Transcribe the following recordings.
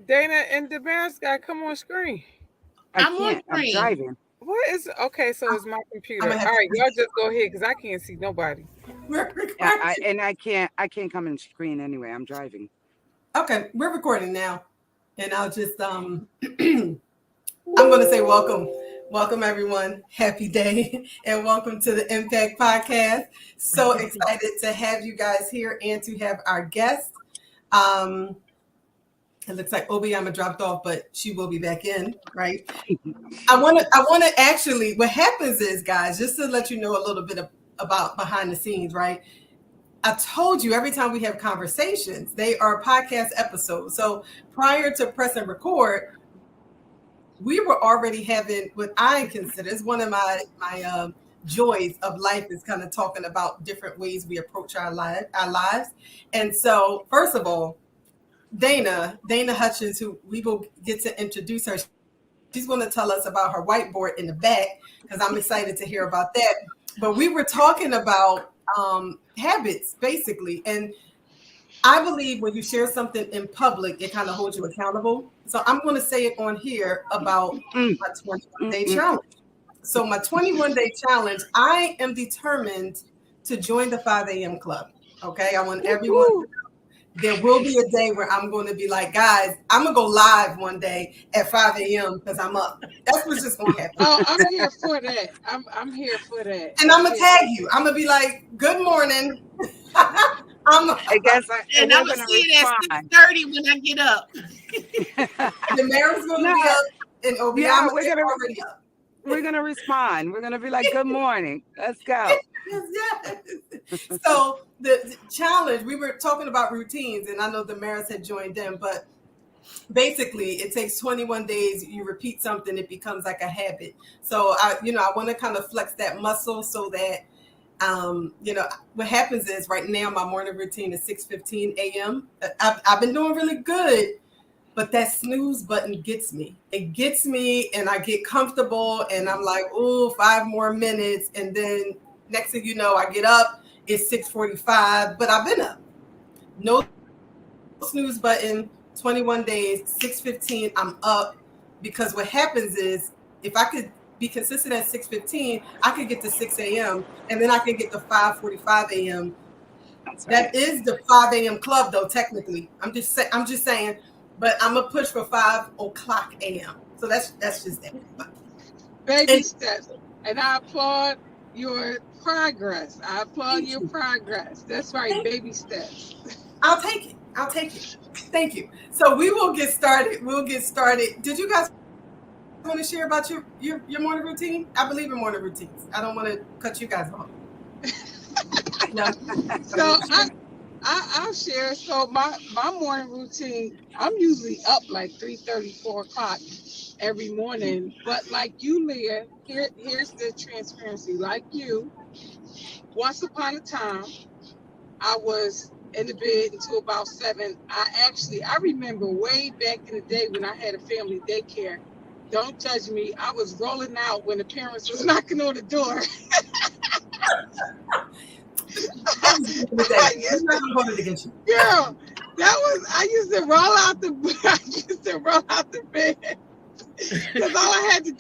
Dana and the mascot, come on screen. I I'm on can't. I'm screen. driving. What is okay? So it's my I'm computer. gonna have All to. right, y'all just go ahead because I can't see nobody. We're Yeah, recording. I can't. I can't come and screen anyway. I'm driving. Okay, we're recording now, and I'll just I'm going to say welcome everyone, happy day, and welcome to the Impact Podcast. So excited to have you guys here and to have our guest. Um, it looks like Obiama dropped off, but she will be back in, right? I want to actually. What happens is, guys, just to let you know a little bit about behind the scenes, right? I told you every time we have conversations, they are podcast episodes. So prior to press and record, we were already having what I consider is one of my joys of life is kind of talking about different ways we approach our lives. And so, first of all, Dana Hutchins, who we will get to introduce her. She's going to tell us about her whiteboard in the back because I'm excited to hear about that. But we were talking about habits basically, and I believe when you share something in public, it kind of holds you accountable. So I'm going to say it on here about Mm, my 21 mm, day mm. challenge. So my 21-day challenge, I am determined to join the 5 a.m. club. Okay, I want everyone to Woo-hoo. know there will be a day where I'm going to be like, guys, I'm gonna go live one day at 5 a.m. because I'm up. That's what's just gonna happen. Oh, I'm here for that. I'm here for that. And I'm I'm gonna here tag for you. I'm gonna be like, good morning. I'm I guess, and And we're I'm gonna gonna see it at respond. 6:30 when I get up. the mayor's gonna No, be up and yeah, Obiama is already up. we're gonna respond. We're gonna be like, "Good morning. Let's go." Yes, yes. So the challenge, we were talking about routines, and I know the mayors had joined in, but basically it takes 21 days. You repeat something, it becomes like a habit. So I want to kind of flex that muscle so that what happens is right now my morning routine is 6:15 a.m. I've been doing really good, but that snooze button gets me. It gets me, and I get comfortable, and I'm like, oh, 5 more minutes, and then next thing you know, I get up. It's 6:45, but I've been up. No snooze button. 21 days, 6:15. I'm up because what happens is if I could be consistent at 6:15, I could get to 6 a.m. and then I can get to 5:45 a.m. That's right. That is the 5 a.m. club, though. Technically, I'm just saying, but I'm gonna push for 5 o'clock a.m. So that's just that. baby And steps, and I applaud your progress. I applaud thank your you, progress. That's right, thank baby steps. I'll take it. I'll take it. Thank you. So we will get started. We'll get started. Did you guys want to share about your morning routine? I believe in morning routines. I don't want to cut you guys off. No. So I'll share. So my morning routine, I'm usually up like 3:30, 4 o'clock every morning. But like you, Leah, here's the transparency. Like you, once upon a time, I was in the bed until about 7. I remember way back in the day when I had a family daycare. Don't judge me. I was rolling out when the parents was knocking on the door. That was the other I day. We're used not to, gonna hold it against you. girl, I used to roll out the I used to roll out the bed because all I had to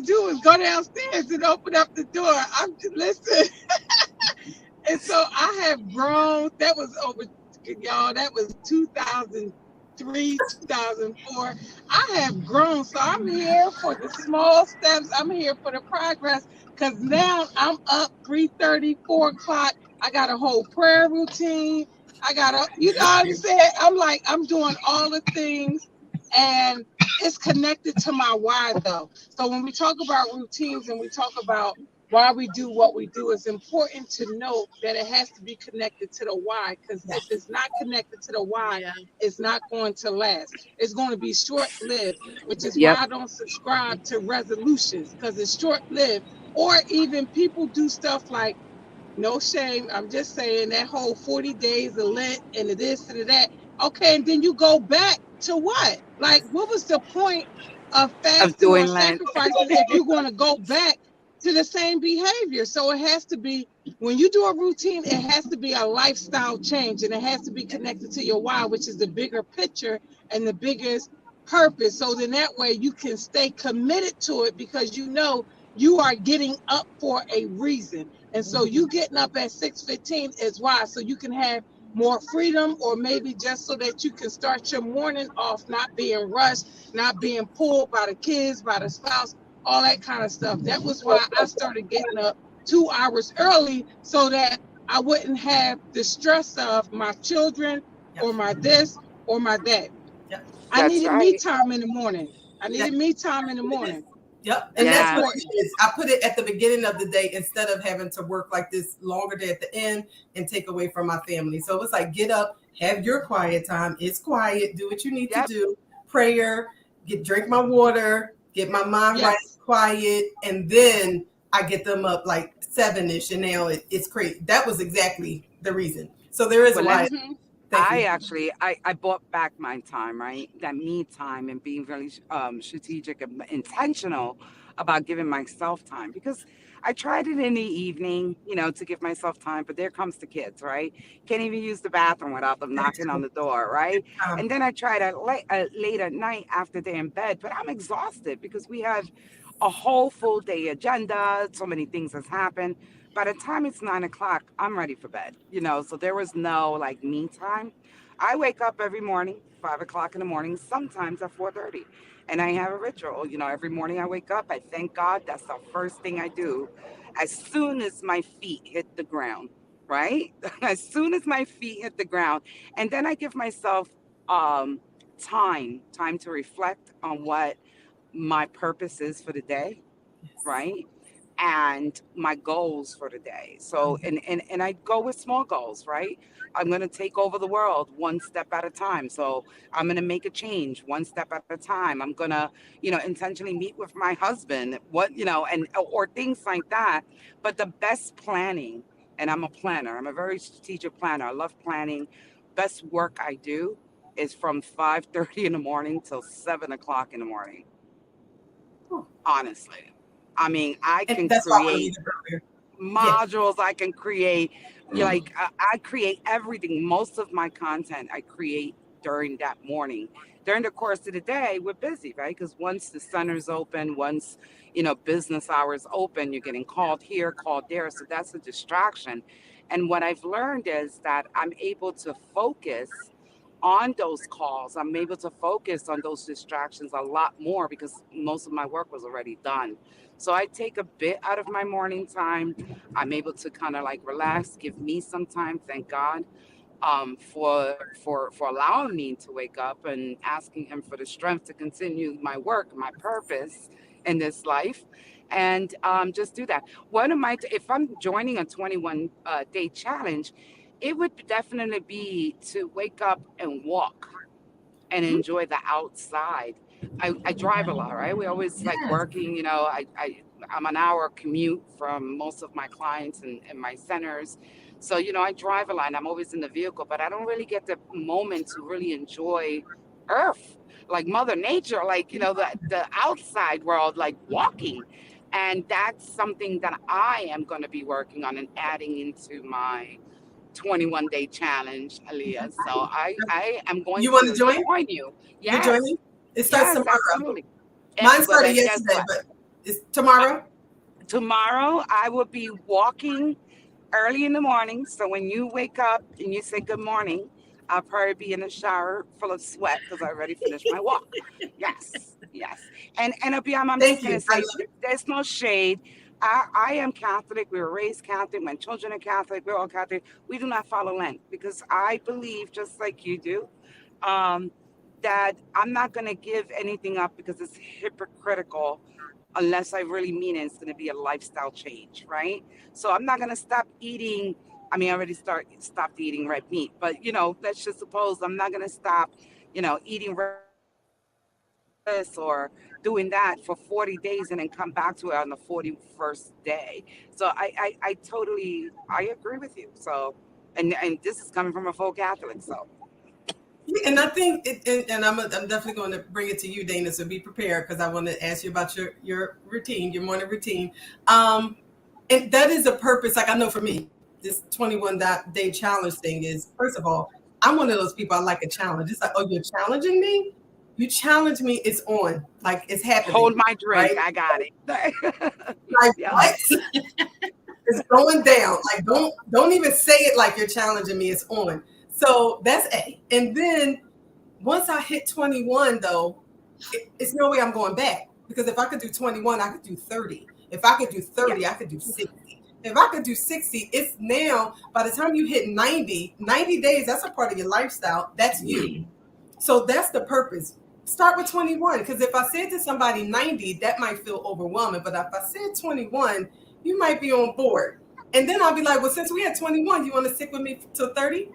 do was go downstairs and open up the door. I'm just listen. And so I have grown. That was over, y'all. That was 2003, 2004. I have grown. So I'm here for the small steps. I'm here for the progress because now I'm up 3:30, 4 o'clock. I got a whole prayer routine. I got you know what I'm saying? I'm like, I'm doing all the things and it's connected to my why though. So when we talk about routines and we talk about why we do what we do, it's important to note that it has to be connected to the why. Because if it's not connected to the why, Yeah. it's not going to last. It's going to be short lived, which is why Yep. I don't subscribe to resolutions because it's short lived. Or even people do stuff like, no shame, I'm just saying that whole 40 days of Lent and the this and the that. Okay, and then you go back to what? Like, what was the point of Of fasting or doing Lent. sacrificing if you're going to go back to the same behavior. So it has to be, when you do a routine, it has to be a lifestyle change, and it has to be connected to your why, which is the bigger picture and the biggest purpose. So then that way you can stay committed to it, because you know you are getting up for a reason. And so you getting up at 6:15 is why, so you can have more freedom, or maybe just so that you can start your morning off not being rushed, not being pulled by the kids, by the spouse, all that kind of stuff. That was why I started getting up 2 hours early, so that I wouldn't have the stress of my children or my this or my that. Yep. I That's needed me right. time in the morning. I That, needed me time in the morning. yep. And It's that's Yeah. what it important. is. I put it at the beginning of the day instead of having to work like this longer day at the end and take away from my family. So it's like, get up, have your quiet time. It's quiet. Do what you need to Yep. do. Prayer, drink my water, get my mind right, Yes. quiet, and then I get them up like 7ish, and now it's crazy. That was exactly the reason. So there is a Well, why. Mm-hmm. Thank I you. actually I bought back my time, right? That me time, and being really strategic and intentional about giving myself time, because I tried it in the evening, to give myself time, but there comes the kids, right? Can't even use the bathroom without them knocking on the door, right? And then I tried at late at night after they're in bed, but I'm exhausted because we had a whole full day agenda. So many things has happened. By the time it's 9 o'clock, I'm ready for bed, so there was no like me time. I wake up every morning, 5 o'clock in the morning, sometimes at 4:30. And I have a ritual. Every morning I wake up, I thank God. That's the first thing I do. As soon as my feet hit the ground, right? As soon as my feet hit the ground. And then I give myself um time to reflect on what my purpose is for the day, Yes. right? And my goals for the day. So and I go with small goals, right? I'm going to take over the world one step at a time. So I'm going to make a change one step at a time. I'm going to, intentionally meet with my husband, and or things like that. But the best planning, and I'm a planner. I'm a very strategic planner. I love planning. Best work I do is from 5:30 in the morning till 7 o'clock in the morning, Oh, honestly. I mean, I and can that's why I want to create leave it earlier. Yeah. modules, I can create, like, I create everything. Most of my content I create during that morning. During the course of the day, we're busy, right? Because once the center's open, once, business hours open, you're getting called here, called there. So that's a distraction. And what I've learned is that I'm able to focus on those calls. I'm able to focus on those distractions a lot more because most of my work was already done. So I take a bit out of my morning time. I'm able to kind of like relax, give me some time. Thank God for allowing me to wake up and asking Him for the strength to continue my work, my purpose in this life, and just do that. One of my, if I'm joining a 21 day challenge, it would definitely be to wake up and walk and enjoy the outside. I drive a lot, right? We always like Yes. working, I'm an hour commute from most of my clients and my centers. So, I drive a lot and I'm always in the vehicle, but I don't really get the moment to really enjoy Earth, like Mother Nature, like, the outside world, like walking. And that's something that I am going to be working on and adding into my 21-day challenge, Aaliyah. So I am going You want to to join? join you. You're Yes, joining? It starts yes, tomorrow. absolutely. Mine Well, started then guess yesterday, what? but it's Uh, tomorrow. Tomorrow I will be walking early in the morning. So when you wake up and you say good morning, I'll probably be in the shower full of sweat because I already finished my walk. Yes, yes. And Abiyam, I'm just Thank gonna you. I say love it. there's no shade. I am Catholic. We were raised Catholic. My children are Catholic. We're all Catholic. We do not follow Lent because I believe, just like you do, um, that I'm not going to give anything up because it's hypocritical unless I really mean it. It's going to be a lifestyle change, right? So I'm not going to stop eating. I mean, I already stopped eating red meat, but let's just suppose I'm not going to stop, eating this or doing that for 40 days and then come back to it on the 41st day. So I totally, I agree with you. So, and this is coming from a full Catholic. So And I think, and I'm definitely going to bring it to you, Dana. So be prepared because I want to ask you about your routine, your morning routine. And that is a purpose. Like I know for me, this 21-day challenge thing is, first of all, I'm one of those people. I like a challenge. It's like, oh, you're challenging me. You challenge me. It's on. Like it's happening. Hold my drink. Right? I got it. Like Yeah. what? It's going down. Like don't even say it like you're challenging me. It's on. So that's A. And then once I hit 21, though, it's no way I'm going back. Because if I could do 21, I could do 30. If I could do 30, I could do 60. If I could do 60, it's now, by the time you hit 90 days, that's a part of your lifestyle. That's you. So that's the purpose. Start with 21. Because if I said to somebody 90, that might feel overwhelming. But if I said 21, you might be on board. And then I'll be like, well, since we had 21, you want to stick with me till 30?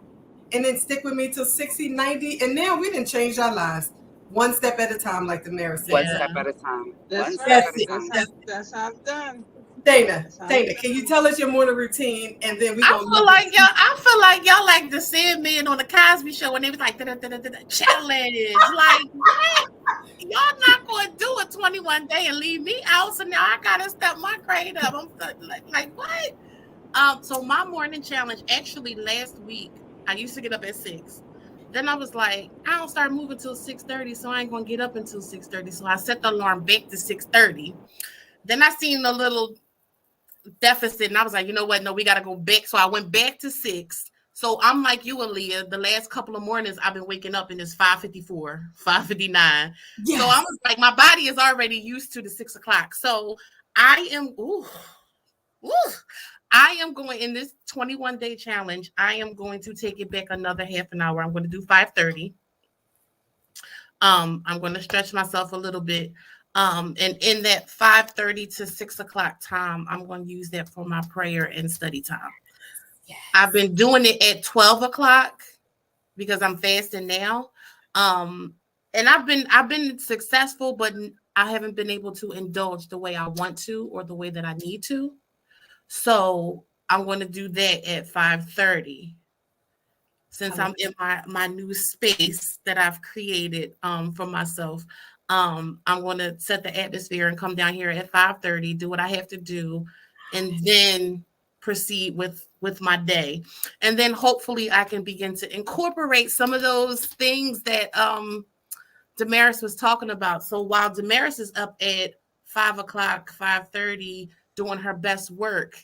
And then stick with me till 60, 90. And now we didn't change our lives. One step at a time, like the mayor said. One step at a time. That's One right. step at a time. That's how it's done. Dana, can you tell us your morning routine? And then I feel like y'all like the Sandman on the Cosby Show when they was like challenge. Like what? Y'all not going to do a 21 day and leave me out. So now I gotta step my grade up. I'm like what? So my morning challenge actually last week. I used to get up at 6. Then I was like, I don't start moving till 6:30, so I ain't gonna get up until 6:30. So I set the alarm back to 6:30. Then I seen a little deficit, and I was like, you know what? No, we gotta go back. So I went back to 6. So I'm like you, Aaliyah. The last couple of mornings I've been waking up and it's 5:54, 5:59. Yes. So I was like, my body is already used to the 6 o'clock. So I am I am going in this 21-day challenge. I am going to take it back another half an hour. I'm going to do 5:30. I'm going to stretch myself a little bit. And in that 5:30 to 6 o'clock time, I'm going to use that for my prayer and study time. Yes. I've been doing it at 12 o'clock because I'm fasting now. And I've been successful, but I haven't been able to indulge the way I want to or the way that I need to. So I'm going to do that at 5:30. Since I'm in my new space that I've created for myself. I'm going to set the atmosphere and come down here at 5:30, do what I have to do, and then proceed with my day. And then hopefully I can begin to incorporate some of those things that Damaris was talking about. So while Damaris is up at 5 o'clock, 5:30, doing her best work,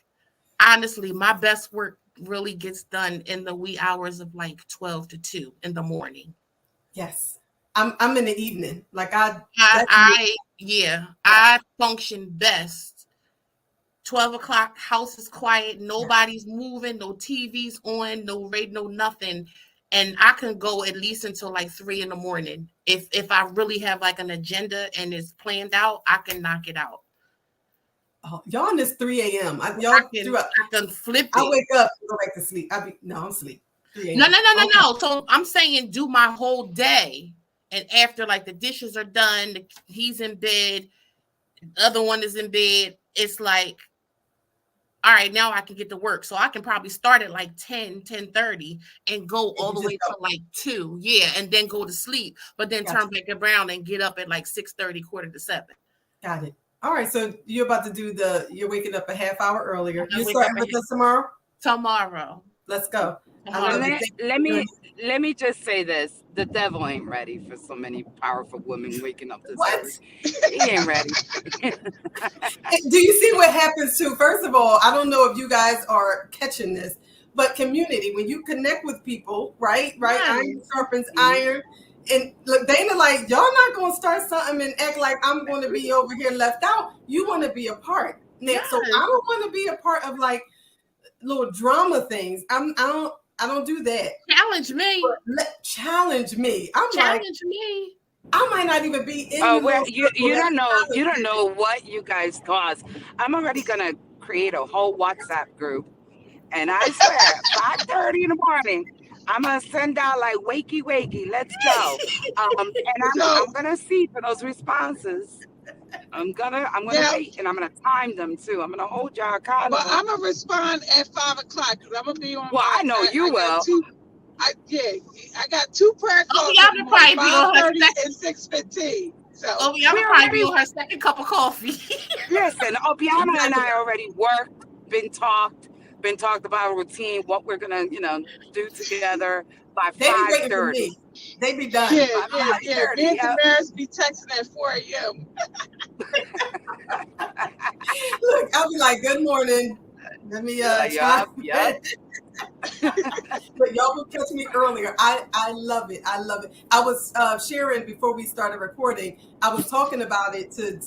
honestly, my best work really gets done in the wee hours of like 12 to 2 in the morning. Yes. I'm in the evening. Like I function best. 12 o'clock, house is quiet, nobody's moving, no TV's on, no radio, no nothing. And I can go at least until like 3 in the morning. If I really have like an agenda and it's planned out, I can knock it out. Oh, y'all on this 3 a.m. I can flip it. I wake up and go back to sleep. I'm asleep. No. So I'm saying do my whole day. And after like the dishes are done, he's in bed, the other one is in bed. It's like, all right, now I can get to work. So I can probably start at like 10:30 and go all the way to like 2. Yeah. And then go to sleep, but then turn back around and get up at like 6:30, 6:45. Got it. All right. So you're about to do you're waking up a half hour earlier. You starting with us tomorrow? Tomorrow. Let's go. Let me just say this. The devil ain't ready for so many powerful women waking up this early. He ain't ready. Do you see what happens too? First of all, I don't know if you guys are catching this, but community, when you connect with people, right? Yes. Iron sharpens iron. And look, Dana, like, y'all not going to start something and act like I'm going to be over here left out. You want to be a part. Now, yes. So I don't want to be a part of like little drama things. I don't do that. Challenge me. Challenge me. Challenge me. I might not even be in. You don't know. You don't know what you guys cause. I'm already gonna create a whole WhatsApp group, and I swear, 5:30 in the morning, I'm gonna send out like wakey, let's go. And I'm gonna see for those responses. I'm gonna wait, and I'm gonna time them too. I'm gonna hold y'all accountable. Well, I'm gonna respond at 5 o'clock because I'm gonna be on. Well, I know you will. I got 2 prayer calls in the Obiama morning, probably be on her 5:30 second. and 6:15. So Obiama We probably be already on her second cup of coffee. listen. Obiama and exactly. I already worked, been talked about a routine, what we're gonna, do together by They be five waiting for thirty. me. They be done. Yeah, By yeah, five yeah. Me thirty. and Damaris be texting at 4 a.m. Look, I'll be like, good morning. Let me chime in. Yep. But y'all will catch me earlier. I love it. I love it. I was sharing before we started recording. I was talking about it to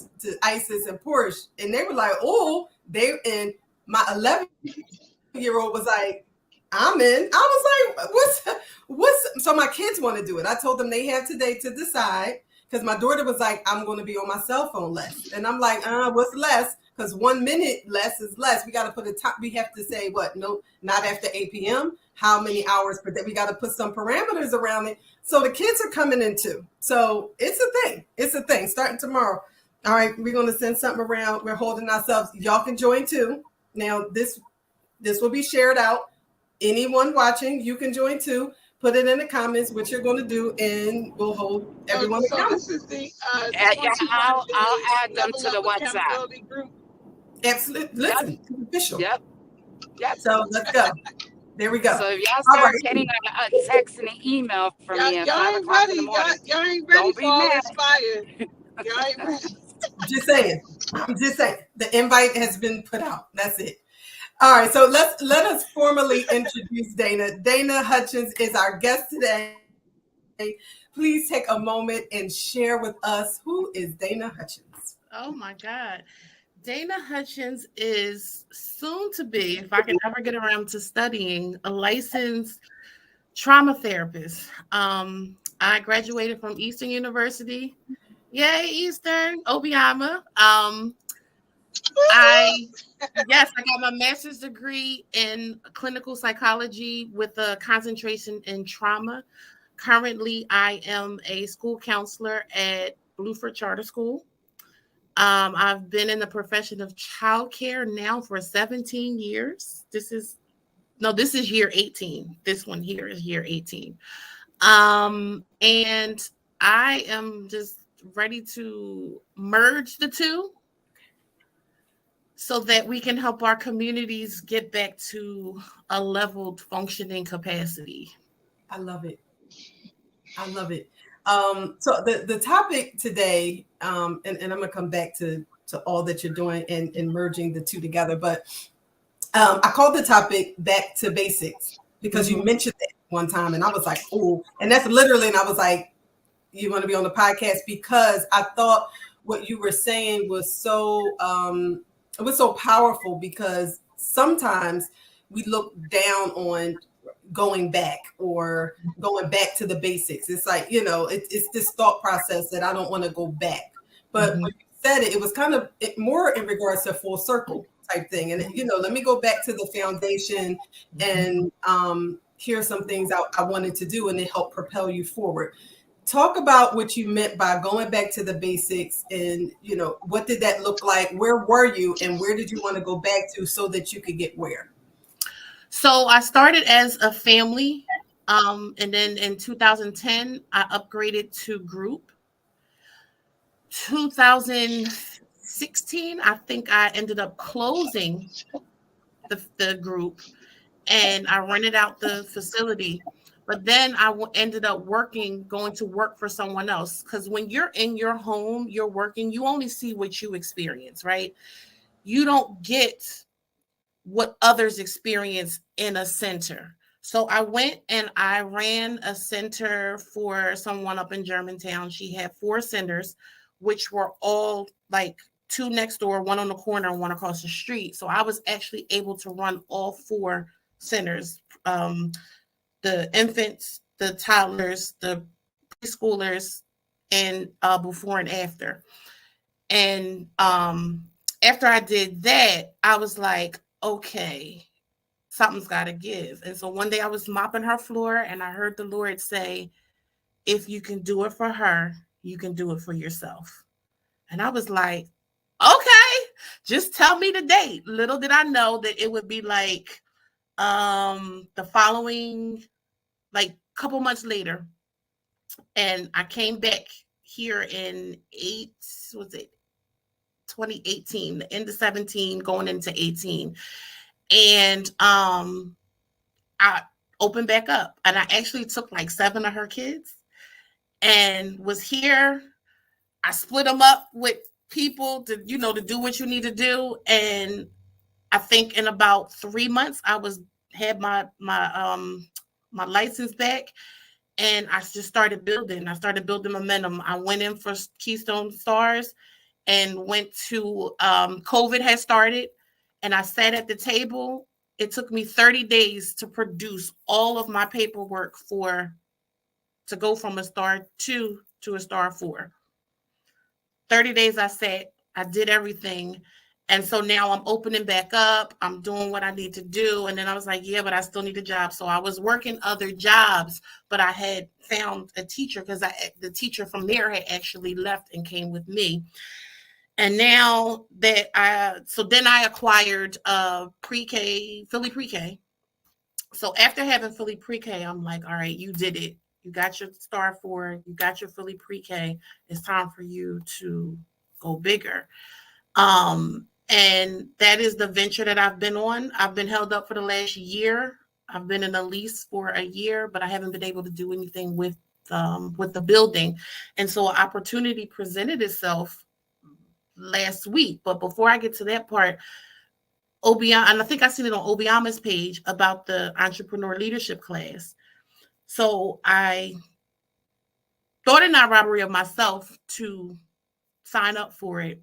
Isis and Porsche, and they were like, "Oh, they." And my 11-year-old was like, "I'm in." I was like, "What's?" So my kids want to do it. I told them they have today to decide because my daughter was like, "I'm going to be on my cell phone less," and I'm like, "What's less?" Because 1 minute less is less. We got to put a time. We have to say what? No, not after 8 p.m. How many hours per day? We got to put some parameters around it. So the kids are coming in too. So it's a thing. It's a thing. Starting tomorrow. All right, we're going to send something around. We're holding ourselves. Y'all can join too. Now this will be shared out. Anyone watching, you can join too. Put it in the comments what you're going to do, and we'll hold everyone So accountable. this is Yeah, this one to one I'll the add them to level the up WhatsApp. accountability group. Absolutely. Yep, Listen, it's official. yep. So let's go. There we go. So if y'all All start right. getting a text and an email from me at Y'all 5 ain't o'clock in the ready. morning, Y'all ain't ready don't for be all mad. this fire. Y'all ain't ready. Just saying. I'm just saying. The invite has been put out. That's it. All right. So let us formally introduce Dana. Dana Hutchins is our guest today. Please take a moment and share with us who is Dana Hutchins. Oh my God. Dana Hutchins is soon to be, if I can ever get around to studying, a licensed trauma therapist. I graduated from Eastern University. Yay, Eastern, Obiama. I Yes, I got my master's degree in clinical psychology with a concentration in trauma. Currently, I am a school counselor at Blueford Charter School. I've been in the profession of childcare now for 17 years. This is year 18. This one here is year 18. And I am just ready to merge the two so that we can help our communities get back to a leveled functioning capacity. I love it. I love it. So the topic today, and I'm gonna come back to all that you're doing and merging the two together, but I called the topic back to basics because you mentioned it one time and I was like, oh, and that's literally, and I was like, you want to be on the podcast because I thought what you were saying was it was so powerful because sometimes we look down on going back or going back to the basics. It's like, it's this thought process that I don't want to go back. But when you said it, it was kind of more in regards to full circle type thing. And, let me go back to the foundation and here's some things I wanted to do and it helped propel you forward. Talk about what you meant by going back to the basics and, what did that look like? Where were you and where did you want to go back to so that you could get where? So I started as a family. And then in 2010, I upgraded to group. 2016, I think I ended up closing the group and I rented out the facility. But then I ended up going to work for someone else. Because when you're in your home, you're working, you only see what you experience, right? You don't get what others experience in a center. So I went and I ran a center for someone up in Germantown. She had 4 centers, which were all like 2 next door, 1 on the corner, and 1 across the street. So I was actually able to run all 4 centers, the infants, the toddlers, the preschoolers, and before and after. And after I did that, I was like, okay, something's got to give. And so one day I was mopping her floor and I heard the Lord say, if you can do it for her, you can do it for yourself. And I was like, okay, just tell me the date. Little did I know that it would be like the following like a couple months later, and I came back here in 2018, the end of 17, going into 18. And I opened back up, and I actually took like 7 of her kids and was here. I split them up with people to, to do what you need to do. And I think in about 3 months, had my license back, and I just started building. I started building momentum. I went in for Keystone Stars and went to COVID had started, and I sat at the table. It took me 30 days to produce all of my paperwork to go from a star 2 to a star 4. 30 days I sat, I did everything. And so now I'm opening back up. I'm doing what I need to do. And then I was like, yeah, but I still need a job. So I was working other jobs, but I had found a teacher because the teacher from there had actually left and came with me. And now that then I acquired pre-K, Philly pre-K. So after having Philly pre-K, I'm like, all right, you did it. You got your star 4, you got your Philly pre-K. It's time for you to go bigger. And that is the venture that I've been on. I've been held up for the last year. I've been in a lease for a year, but I haven't been able to do anything with the building. And so an opportunity presented itself last week. But before I get to that part, Obiama, and I think I seen it on Obiama's page about the entrepreneur leadership class. So I thought it not robbery of myself to sign up for it.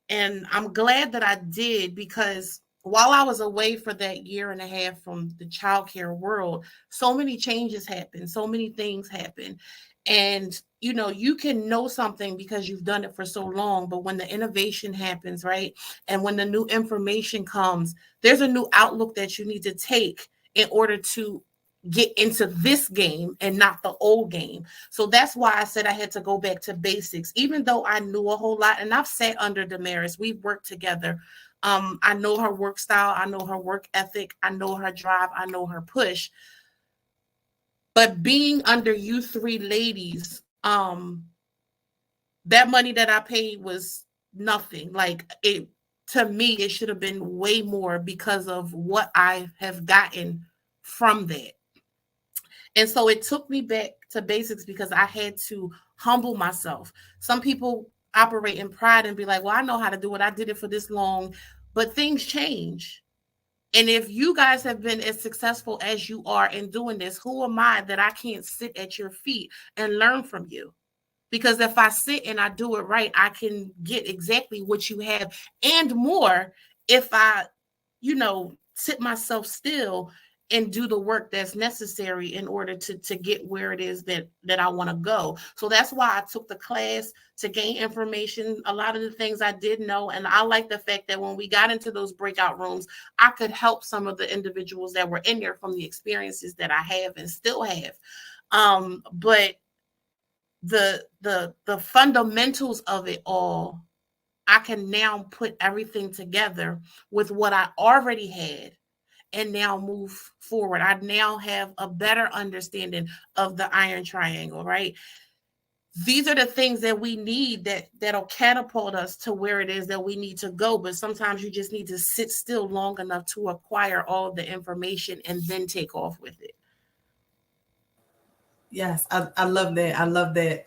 And I'm glad that I did, because while I was away for that year and a half from the childcare world, so many changes happened, so many things happened. And, you can know something because you've done it for so long, but when the innovation happens, right? And when the new information comes, there's a new outlook that you need to take in order to get into this game and not the old game. So that's why I said I had to go back to basics, even though I knew a whole lot. And I've sat under Damaris. We've worked together. I know her work style. I know her work ethic. I know her drive. I know her push. But being under you 3 ladies, that money that I paid was nothing. Like, to me, it should have been way more because of what I have gotten from that. And so it took me back to basics because I had to humble myself. Some people operate in pride and be like, well, I know how to do it. I did it for this long, but things change. And if you guys have been as successful as you are in doing this, who am I that I can't sit at your feet and learn from you? Because if I sit and I do it right, I can get exactly what you have and more if I, sit myself still and do the work that's necessary in order to get where it is that I want to go. So that's why I took the class, to gain information, a lot of the things I didn't know. And I like the fact that when we got into those breakout rooms, I could help some of the individuals that were in there from the experiences that I have and still have. But the fundamentals of it all, I can now put everything together with what I already had and now move forward. I now have a better understanding of the iron triangle, right? These are the things that we need that'll catapult us to where it is that we need to go. But sometimes you just need to sit still long enough to acquire all of the information and then take off with it. Yes, I love that. I love that.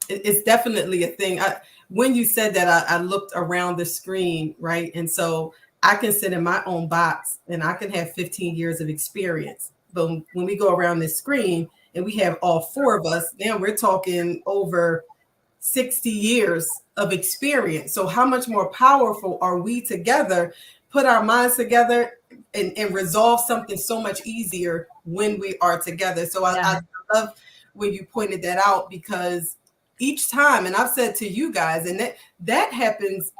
It's definitely a thing. When you said that, I looked around the screen, right? And so I can sit in my own box and I can have 15 years of experience. But when we go around this screen and we have all 4 of us, now we're talking over 60 years of experience. So how much more powerful are we together, put our minds together and resolve something so much easier when we are together. So I love when you pointed that out, because each time, and I've said to you guys, and that happens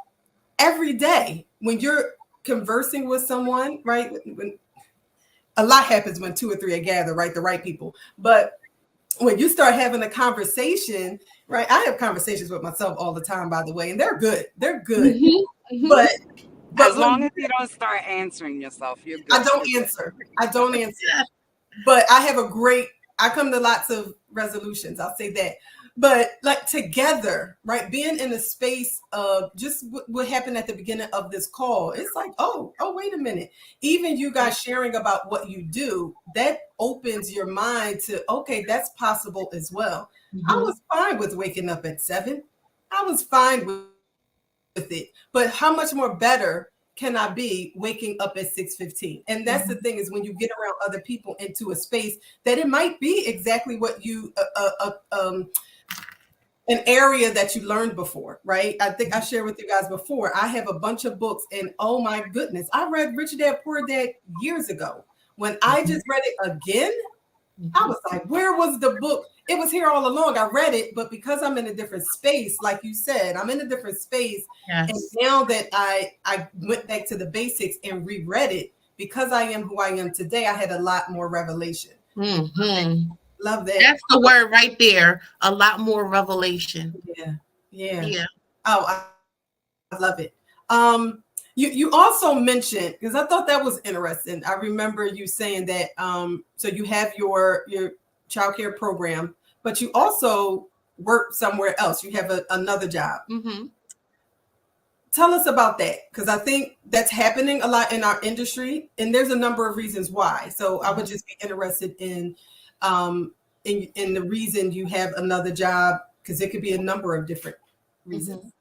every day when you're conversing with someone, right? When a lot happens when 2 or 3 are gathered, right? The right people. But when you start having a conversation, right? I have conversations with myself all the time, by the way, and they're good. They're good. Mm-hmm. But as long as you don't start answering yourself, you're good. I don't answer. But I come to lots of resolutions. I'll say that. But like together, right? Being in a space of just what happened at the beginning of this call, it's like, oh, wait a minute. Even you guys sharing about what you do, that opens your mind to, okay, that's possible as well. I was fine with waking up at 7. I was fine with it. But how much more better can I be waking up at 6:15? And that's the thing, is when you get around other people into a space that it might be exactly what you an area that you learned before, right? I think I shared with you guys before. I have a bunch of books, and oh my goodness, I read Rich Dad Poor Dad years ago. When I just read it again, I was like, where was the book? It was here all along. I read it, but because I'm in a different space, like you said, I'm in a different space. Yes. And now that I went back to the basics and reread it, because I am who I am today, I had a lot more revelation. Love that. That's the word right there. A lot more revelation. Yeah. Oh, I love it. You also mentioned, because I thought that was interesting. I remember you saying that so you have your childcare program, but you also work somewhere else. You have another job. Tell us about that, because I think that's happening a lot in our industry, and there's a number of reasons why. So I would just be interested in the reason you have another job, because it could be a number of different reasons.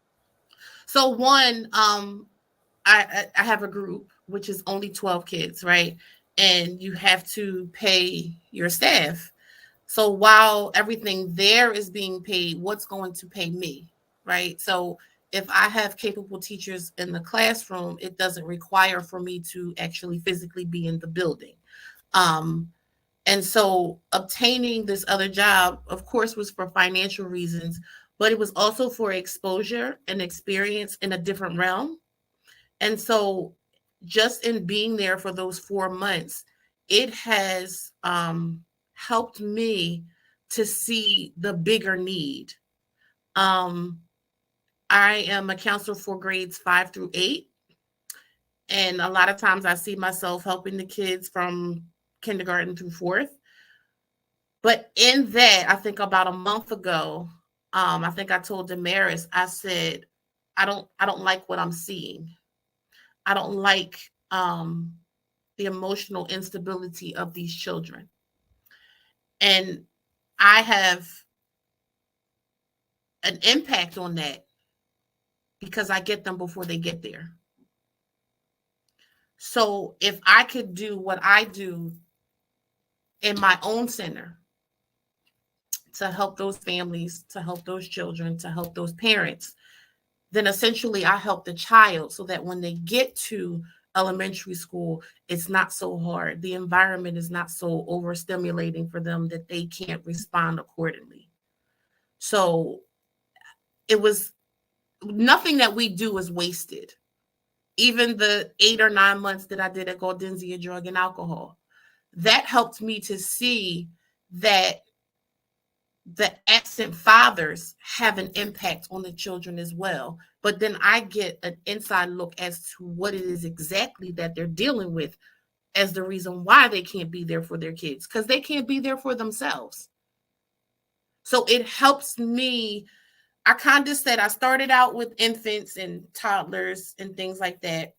So one, I have a group which is only 12 kids, right? And you have to pay your staff. So while everything there is being paid, what's going to pay me, right? So if I have capable teachers in the classroom, it doesn't require for me to actually physically be in the building. And so obtaining this other job, of course, was for financial reasons, but it was also for exposure and experience in a different realm. And so just in being there for those 4 months, it has helped me to see the bigger need. I am a counselor for grades 5 through 8. And a lot of times I see myself helping the kids from kindergarten through 4th. But in that, I think about a month ago, I think I told Damaris, I said, I don't like what I'm seeing. I don't like the emotional instability of these children. And I have an impact on that because I get them before they get there. So if I could do what I do in my own center to help those families, to help those children, to help those parents, then essentially I help the child so that when they get to elementary school, it's not so hard. The environment is not so overstimulating for them that they can't respond accordingly. So it was nothing that we do is wasted. Even the 8 or 9 months that I did at Gaudenzia Drug and Alcohol, that helped me to see that the absent fathers have an impact on the children as well. But then I get an inside look as to what it is exactly that they're dealing with as the reason why they can't be there for their kids, because they can't be there for themselves. So it helps me. I kind of said I started out with infants and toddlers and things like that.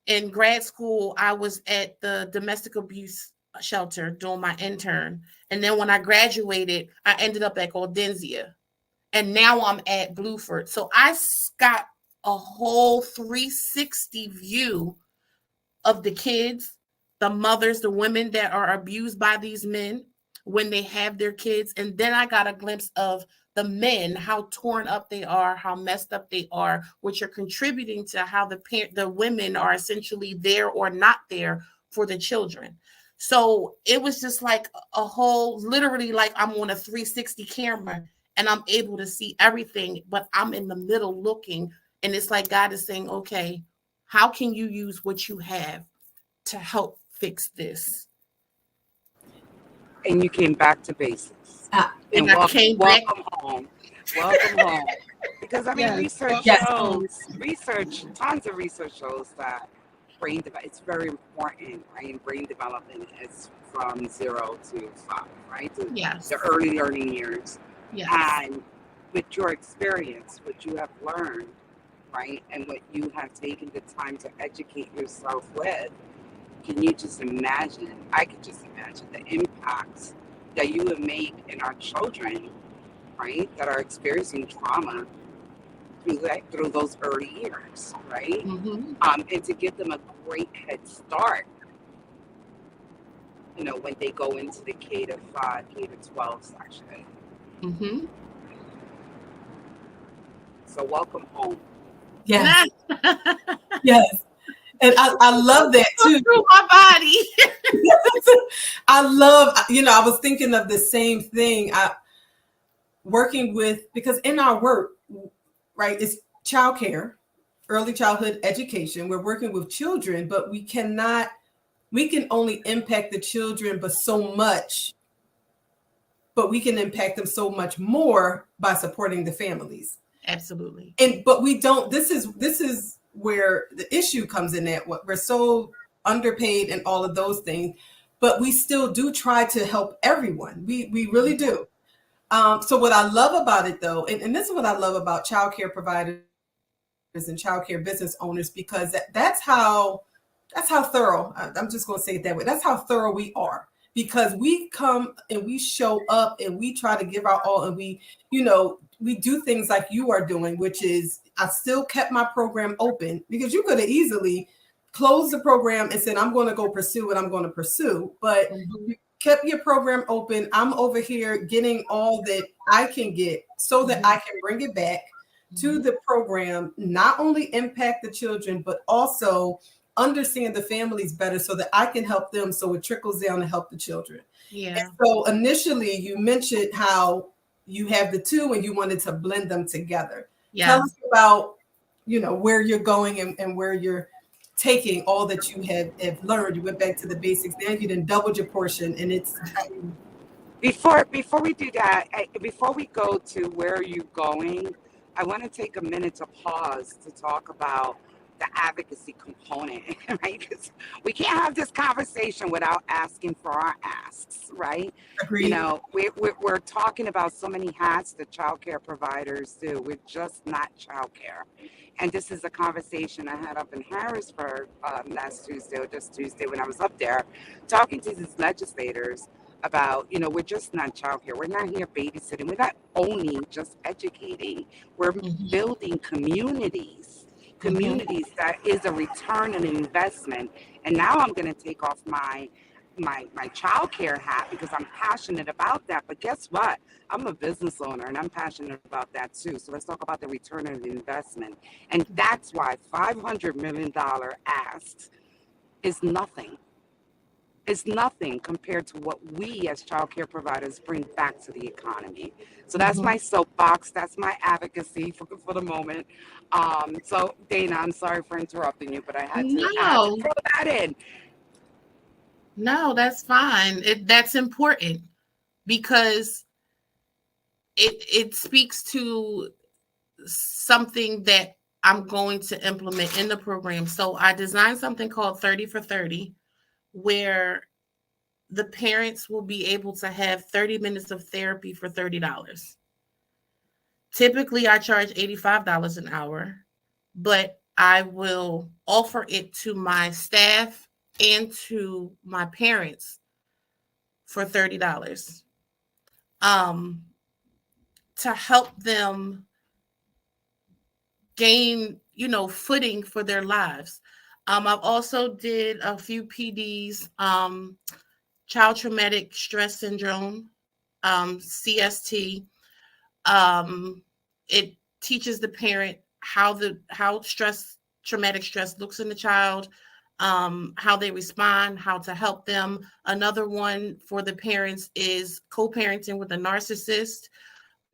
In grad school, I was at the domestic abuse shelter doing my intern. And then when I graduated, I ended up at Gaudenzia. And now I'm at Bluford. So I got a whole 360 view of the kids, the mothers, the women that are abused by these men when they have their kids. And then I got a glimpse of the men, how torn up they are, how messed up they are, which are contributing to how the women are essentially there or not there for the children. So it was just like a whole, literally like I'm on a 360 camera and I'm able to see everything, but I'm in the middle looking. And it's like God is saying, okay, how can you use what you have to help fix this? And you came back to basics. And I came back. Welcome home. Welcome home. Because I mean, research, tons of research shows that brain development. It's very important, right? In brain development, it's from 0 to 5, right? Yes. The early learning years. Yes. And with your experience, what you have learned, right, and what you have taken the time to educate yourself with, can you just imagine? I could just imagine the impacts that you would make in our children, right, that are experiencing trauma through those early years, right? Mm-hmm. And to give them a great head start, you know, when they go into the K to 5, K to 12 section. Mm-hmm. So welcome home. Yes. Yes. And I love that too. Through my body. I love, I was thinking of the same thing. Working with, because in our work, right, it's childcare, early childhood education. We're working with children, but we can only impact the children but we can impact them so much more by supporting the families. Absolutely. But we don't, this is where the issue comes in, that what we're so underpaid and all of those things, but we still do try to help everyone. We really do. So what I love about it though, and this is what I love about childcare providers and childcare business owners, because that's how thorough, I'm just going to say it that way. That's how thorough we are, because we come and we show up and we try to give our all, and we do things like you are doing, which is, I still kept my program open, because you could have easily closed the program and said, I'm going to go pursue what I'm going to pursue. But you kept your program open. I'm over here getting all that I can get so that I can bring it back to the program, not only impact the children, but also understand the families better so that I can help them, so it trickles down to help the children. Yeah. And so initially you mentioned how you have the two and you wanted to blend them together. Yes. Tell us about, where you're going and where you're taking all that you have learned. You went back to the basics, then you then doubled your portion, and it's Before we do that, before we go to where are you going, I want to take a minute to pause to talk about the advocacy component, right? Because we can't have this conversation without asking for our asks, right? agreed. You know, we're talking about so many hats that childcare providers do. We're just not childcare. And this is a conversation I had up in Harrisburg last Tuesday, or just Tuesday, when I was up there talking to these legislators about, we're just not childcare. We're not here babysitting. We're not only just educating. We're building communities that is a return on investment. And now I'm going to take off my childcare hat, because I'm passionate about that. But guess what? I'm a business owner and I'm passionate about that too. So let's talk about the return on investment. And that's why $500 million asks is nothing. It's nothing compared to what we as childcare providers bring back to the economy. So that's my soapbox. That's my advocacy for the moment. So Dana, I'm sorry for interrupting you, but I had to throw that in. No, that's fine. That's important, because it speaks to something that I'm going to implement in the program. So I designed something called 30 for 30, where the parents will be able to have 30 minutes of therapy for $30. Typically, I charge $85 an hour, but I will offer it to my staff and to my parents for $30 to help them gain, footing for their lives. I've also did a few PDs, child traumatic stress syndrome, CST. It teaches the parent how traumatic stress looks in the child, how they respond, how to help them. Another one for the parents is co-parenting with a narcissist.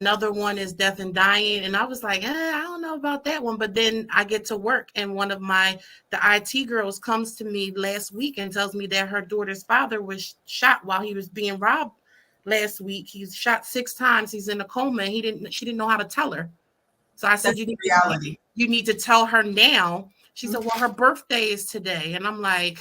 Another one is death and dying. And I was like, I don't know about that one. But then I get to work, and one of the IT girls comes to me last week and tells me that her daughter's father was shot while he was being robbed last week. He's shot 6 times. He's in a coma. And she didn't know how to tell her. So I said, you need to tell her now, She said, well, her birthday is today. And I'm like,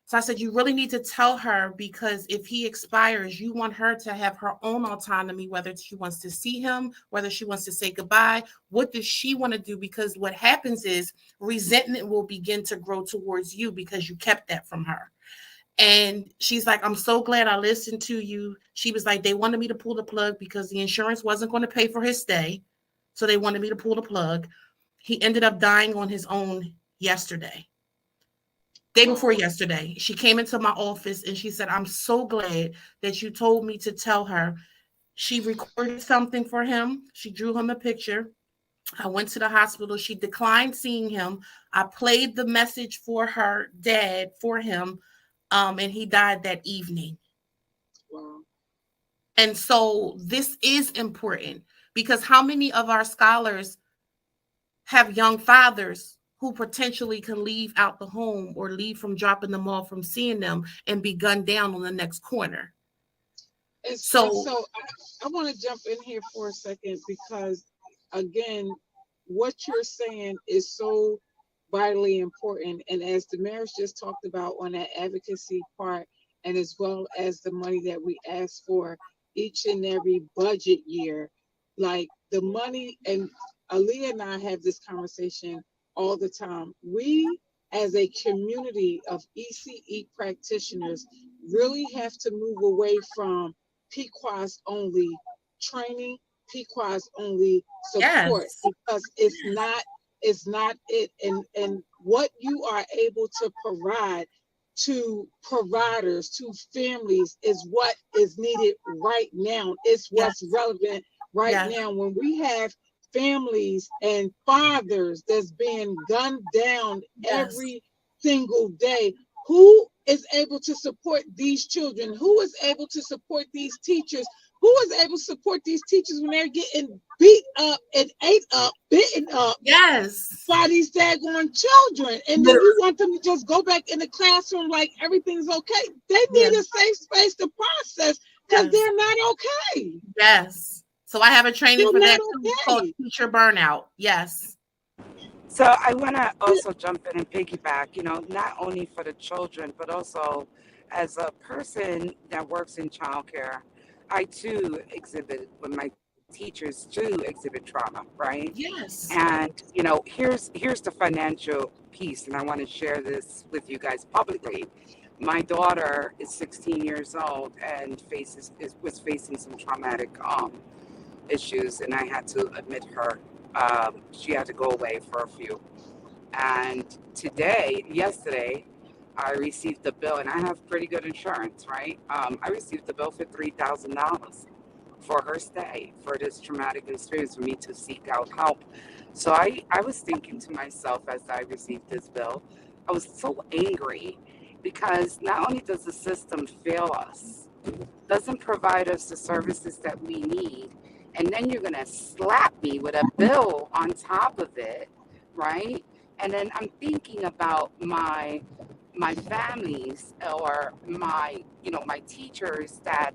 so I said, you really need to tell her, because if he expires, you want her to have her own autonomy, whether she wants to see him, whether she wants to say goodbye. What does she want to do? Because what happens is resentment will begin to grow towards you because you kept that from her. And she's like, I'm so glad I listened to you. She was like, they wanted me to pull the plug because the insurance wasn't going to pay for his stay. So they wanted me to pull the plug. He ended up dying on his own yesterday. Day before yesterday, she came into my office and she said, I'm so glad that you told me to tell her. She recorded something for him. She drew him a picture. I went to the hospital. She declined seeing him. I played the message for her dad for him, and he died that evening. Wow. And so this is important, because how many of our scholars have young fathers who potentially can leave out the home or leave from dropping them off, from seeing them, and be gunned down on the next corner? So I want to jump in here for a second, because again, what you're saying is so vitally important. And as the marriage just talked about on that advocacy part, and as well as the money that we ask for each and every budget year, like the money, and Aaliyah and I have this conversation all the time. We, as a community of ECE practitioners, really have to move away from PQAS only training, PQAS only support, Yes. because it's not it. And what you are able to provide to providers, to families, is what is needed right now. It's what's relevant right now. When we have families and fathers that's being gunned down every single day, who is able to support these children? Who is able to support these teachers? Who is able to support these teachers when they're getting beat up and ate up, bitten up by these daggone children? And then you want them to just go back in the classroom like everything's okay. They need a safe space to process, because they're not okay. Yes. So I have a training for that too, called teacher burnout. Yes. So I want to also jump in and piggyback, not only for the children, but also as a person that works in childcare, I too exhibit, when my teachers too exhibit trauma, right? Yes. And, here's the financial piece, and I want to share this with you guys publicly. My daughter is 16 years old and was facing some traumatic issues, and I had to admit her. She had to go away for a few. And yesterday, I received the bill, and I have pretty good insurance, right? I received the bill for $3,000 for her stay, for this traumatic experience, for me to seek out help. So I was thinking to myself as I received this bill, I was so angry, because not only does the system fail us, doesn't provide us the services that we need, and then you're going to slap me with a bill on top of it, right? And then I'm thinking about my families, or my teachers that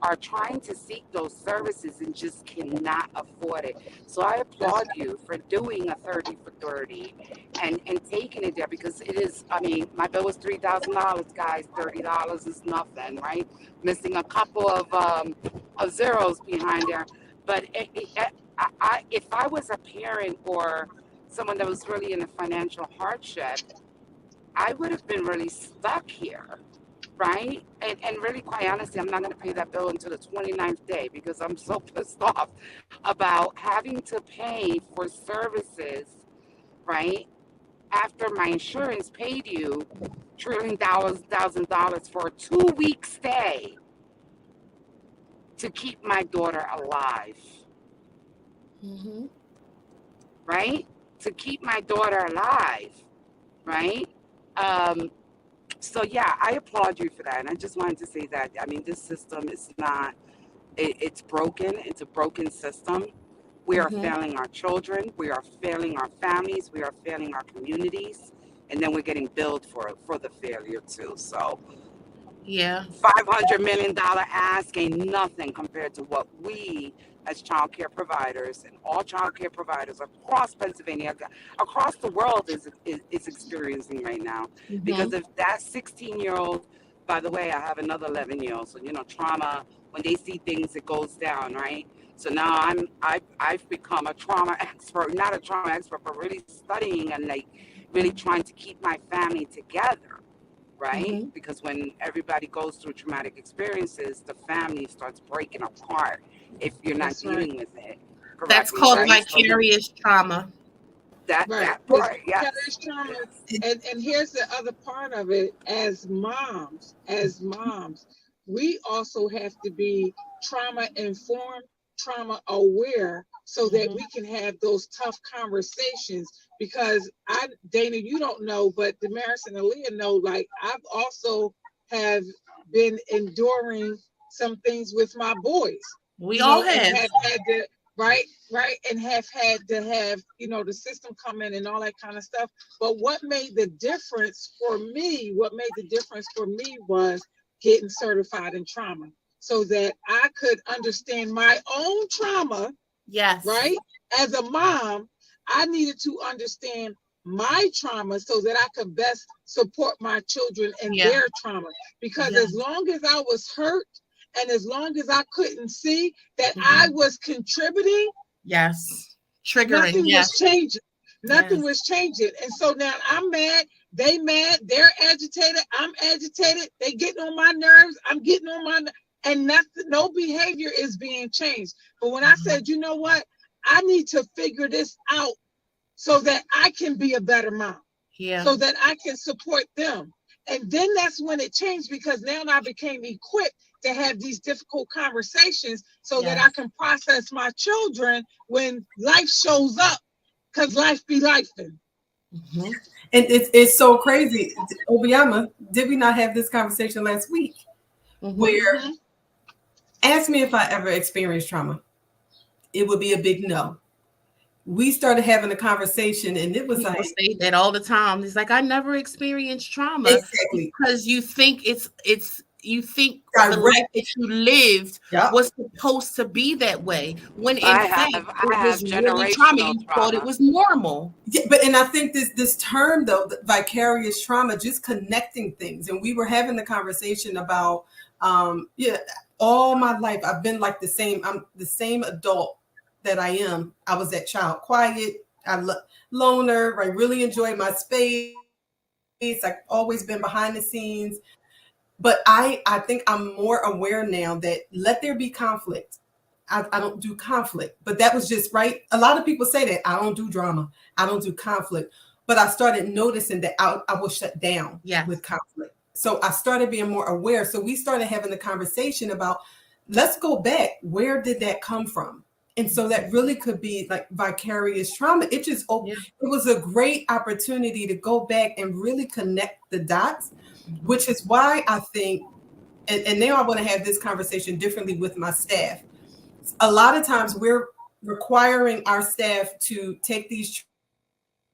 are trying to seek those services and just cannot afford it. So I applaud you for doing a 30 for 30 and taking it there, because it is, my bill was $3,000, guys. $30 is nothing, right? Missing a couple of zeros behind there. But if I was a parent or someone that was really in a financial hardship, I would have been really stuck here, right? And really, quite honestly, I'm not going to pay that bill until the 29th day, because I'm so pissed off about having to pay for services, right? After my insurance paid you $1,000 for a 2-week stay to keep my daughter alive. Mm-hmm. Right? To keep my daughter alive, right? So yeah, I applaud you for that. And I just wanted to say that, this system is not, it's broken. It's a broken system. We are failing our children. We are failing our families. We are failing our communities. And then we're getting billed for the failure too. So Yeah. $500 million ask ain't nothing compared to what we as child care providers and all child care providers across Pennsylvania, across the world is experiencing right now. Hmm. Because if that 16-year-old, by the way, I have another 11-year-old, so trauma, when they see things, it goes down, right? So now I've become a trauma expert, not a trauma expert, but really studying and like really trying to keep my family together, right? Hmm. Because when everybody goes through traumatic experiences, the family starts breaking apart if you're not That's right. dealing with it That's correctly, called right? So vicarious trauma. Right. that It's part, yes, vicarious trauma. yes. And here's the other part of it. As moms, we also have to be trauma informed, trauma aware, so that Hmm. we can have those tough conversations. Because Dana, you don't know, but Damaris and Aaliyah know, like I've also have been enduring some things with my boys, We all and have. have had to right, right, and have had to have, the system come in and all that kind of stuff. But what made the difference for me, was getting certified in trauma so that I could understand my own trauma, Yes. right? As a mom, I needed to understand my trauma so that I could best support my children and Yeah. their trauma. Because Yeah. as long as I was hurt and as long as I couldn't see that I Hmm. was contributing, Yes. Triggering. nothing was Yes. changing. Nothing Yes. was changing. And so now I'm mad, they mad, they're agitated, I'm agitated, they getting on my nerves, I'm getting on my and nothing, no behavior is being changed. But when I Mhm. said, you know what, I need to figure this out so that I can be a better mom, Yeah. so that I can support them. And then that's when it changed because now I became equipped to have these difficult conversations so that I Yes. can process my children when life shows up, because life be lifing. Hmm. And it's so crazy. Obiama, did we not have this conversation last week? Hmm. Where Mm-hmm. ask me if I ever experienced trauma. It would be a big no. We started having a conversation, and it was People like, say that all the time. It's like I never experienced trauma exactly, because you think you think the life direct. that you lived Yep. was supposed to be that way when in I fact have it I was have really trauma. generational You thought it trauma. was normal. Yeah, but and I think this term though, the vicarious trauma, just connecting things, and we were having the conversation about yeah, all my life I've been like the same. I'm the same adult that I am. I was that child, quiet, loner. I really enjoyed my space. I've always been behind the scenes, but I think I'm more aware now that let there be conflict. I don't do conflict, but that was just right. A lot of people say that I don't do drama, I don't do conflict, but I started noticing that I will shut down Yes. with conflict. So I started being more aware. So we started having the conversation about let's go back. Where did that come from? And so that really could be like vicarious trauma. Yeah. It was a great opportunity to go back and really connect the dots, Mhm. which is why I think, and now I want to have this conversation differently with my staff. A lot of times we're requiring our staff to take these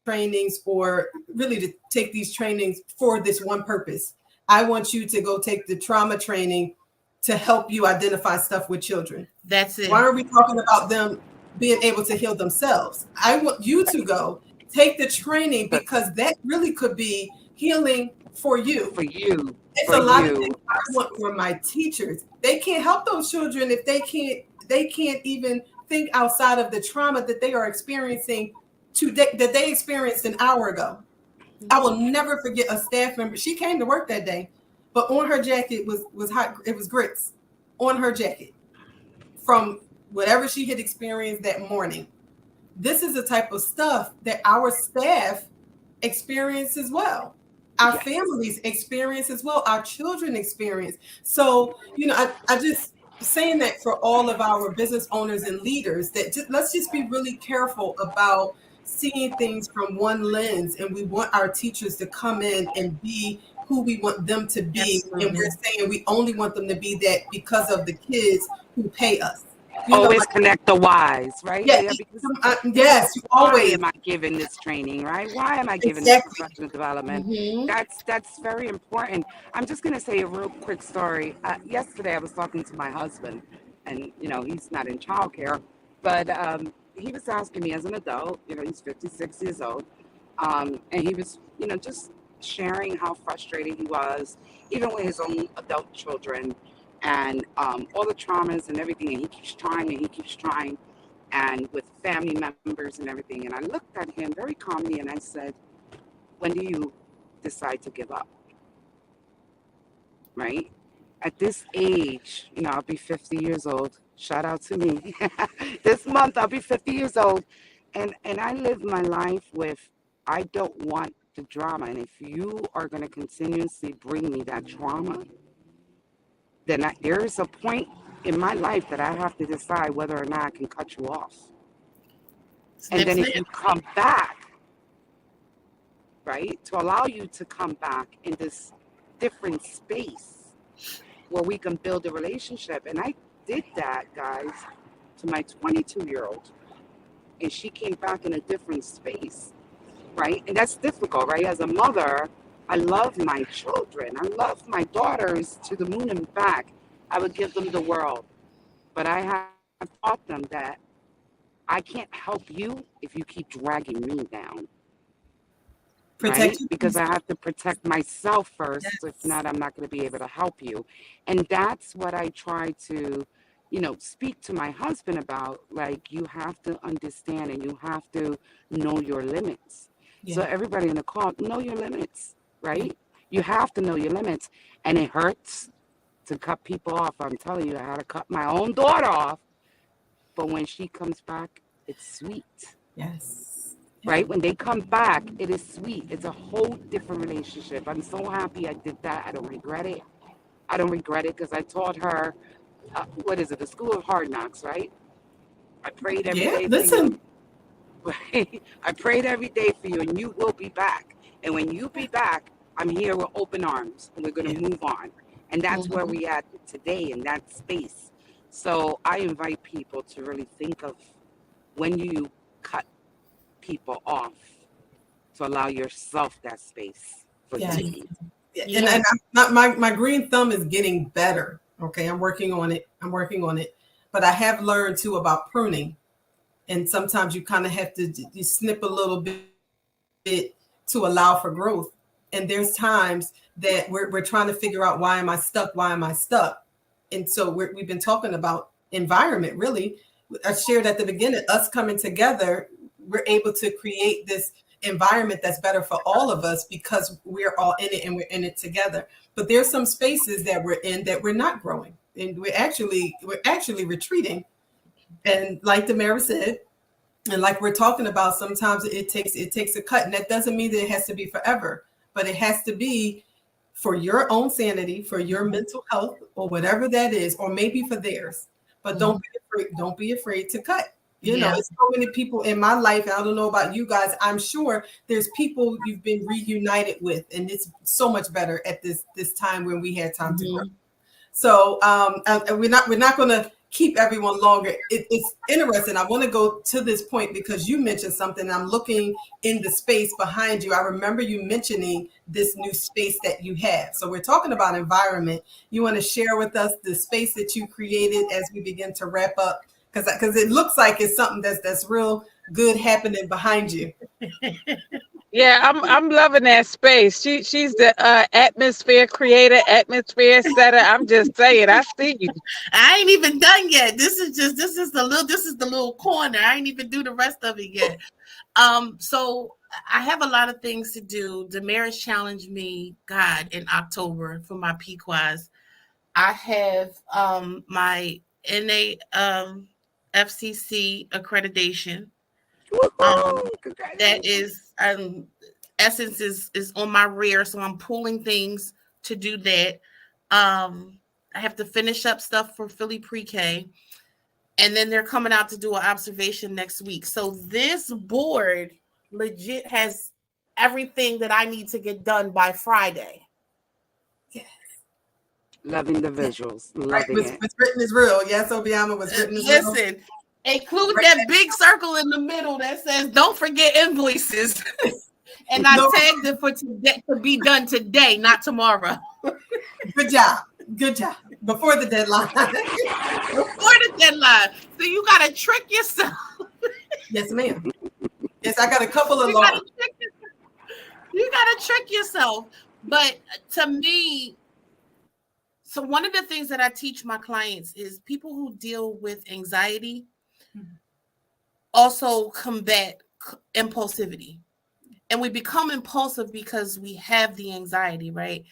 trainings or really to take these trainings for this one purpose. I want you to go take the trauma training to help you identify stuff with children. That's Why it. are we talking about them being able to heal themselves? I want you to go take the training But because that really could be healing for you. for you, It's for a lot of you, things I want for my teachers. They can't help those children if they can't even think outside of the trauma that they are experiencing today, that they experienced an hour ago. I will never forget a staff member. She came to work that day, but on her jacket was hot. It was grits on her jacket from whatever she had experienced that morning. This is the type of stuff that our staff experience as well. Our yes. families experience as well. Our children experience. So, I just saying that for all of our business owners and leaders that let's just be really careful about seeing things from one lens. And we want our teachers to come in and be who we want them to be. And Absolutely. we're saying we only want them to be that because of the kids who pay us. Always like, connect the whys, right? yeah, Because yes, you why always am I giving this training, right? Why am I giving this exactly. professional development? Mm-hmm. That's very important. I'm just gonna say a real quick story. Yesterday, I was talking to my husband, and he's not in childcare, but he was asking me as an adult. He's 56 years old, and he was just sharing how frustrated he was, even with his own adult children, and all the traumas and everything. And he keeps trying and he keeps trying and with family members and everything. And I looked at him very calmly and I said, when do you decide to give up? Right? At this age, I'll be 50 years old. Shout out to me. This month I'll be 50 years old. And I live my life with, I don't want the drama. And if you are going to continuously bring me that trauma, then there is a point in my life that I have to decide whether or not I can cut you off. And then if you come back, right, to allow you to come back in this different space where we can build a relationship. And I did that, guys, to my 22-year-old. And she came back in a different space, right? And that's difficult, right? As a mother, I love my children. I love my daughters to the moon and back. I would give them the world. But I have taught them that I can't help you if you keep dragging me down. protect Right? you. Because I have to protect myself first. Yes. If not, I'm not going to be able to help you. And that's what I try to, speak to my husband about. Like, you have to understand and you have to know your limits. Yeah. So everybody in the call, know your limits, right? You have to know your limits. And it hurts to cut people off. I'm telling you, I had to cut my own daughter off. But when she comes back, it's sweet. Yes. Right? When they come back, it is sweet. It's a whole different relationship. I'm so happy I did that. I don't regret it. I don't regret it because I taught her, what is it, the School of Hard Knocks, right? I prayed every Yeah, day for listen. you. Right? I prayed every day for you, and you will be back. And when you be back, I'm here with open arms, and we're going to move on. And that's where we at today in that space. So I invite people to really think of when you cut people off to allow yourself that space for Yes. healing. And I'm not, my green thumb is getting better. Okay, I'm working on it. But I have learned too about pruning. And sometimes you kind of have to you snip a little bit to allow for growth. And there's times that we're trying to figure out, why am I stuck? Why am I stuck? And so we've been talking about environment, really. I shared at the beginning, us coming together, we're able to create this environment that's better for all of us because we're all in it and we're in it together. But there's some spaces that we're in that we're not growing, and we're actually retreating. And like Tamara said, and like we're talking about, sometimes it takes a cut, and that doesn't mean that it has to be forever, but it has to be for your own sanity, for your mental health, or whatever that is, or maybe for theirs. But don't be afraid to cut. It's so many people in my life, and I don't know about you guys, I'm sure there's people you've been reunited with, and it's so much better at this time when we had time to grow. So we're not going to keep everyone longer. It's interesting. I want to go to this point because you mentioned something. I'm looking in the space behind you. I remember you mentioning this new space that you have. So we're talking about environment. You want to share with us the space that you created as we begin to wrap up? Because it looks like it's something that's real good happening behind you. Yeah, I'm loving that space. She's the atmosphere creator, atmosphere setter. I'm just saying, I see you. I ain't even done yet. This is the little corner. I ain't even do the rest of it yet. So I have a lot of things to do. Damaris challenged me, God, in October for my Pequaz. I have my NA FCC accreditation. That is Essence is on my rear, so I'm pulling things to do that. I have to finish up stuff for Philly Pre-K, and then they're coming out to do an observation next week. So this board legit has everything that I need to get done by Friday. Loving the visuals. Right, Loving was it. written is real. Yes, Obiama was written is real. Listen, include that big circle in the middle that says "Don't forget invoices," and I No, tagged it for today to be done today, not tomorrow. good job. Good job. Before the deadline. Before the deadline, so you gotta trick yourself. Yes, ma'am. Yes, I got a couple of You laws. gotta trick yourself. You gotta trick yourself. But to me, so one of the things that I teach my clients is people who deal with anxiety also combat impulsivity. And we become impulsive because we have the anxiety, right?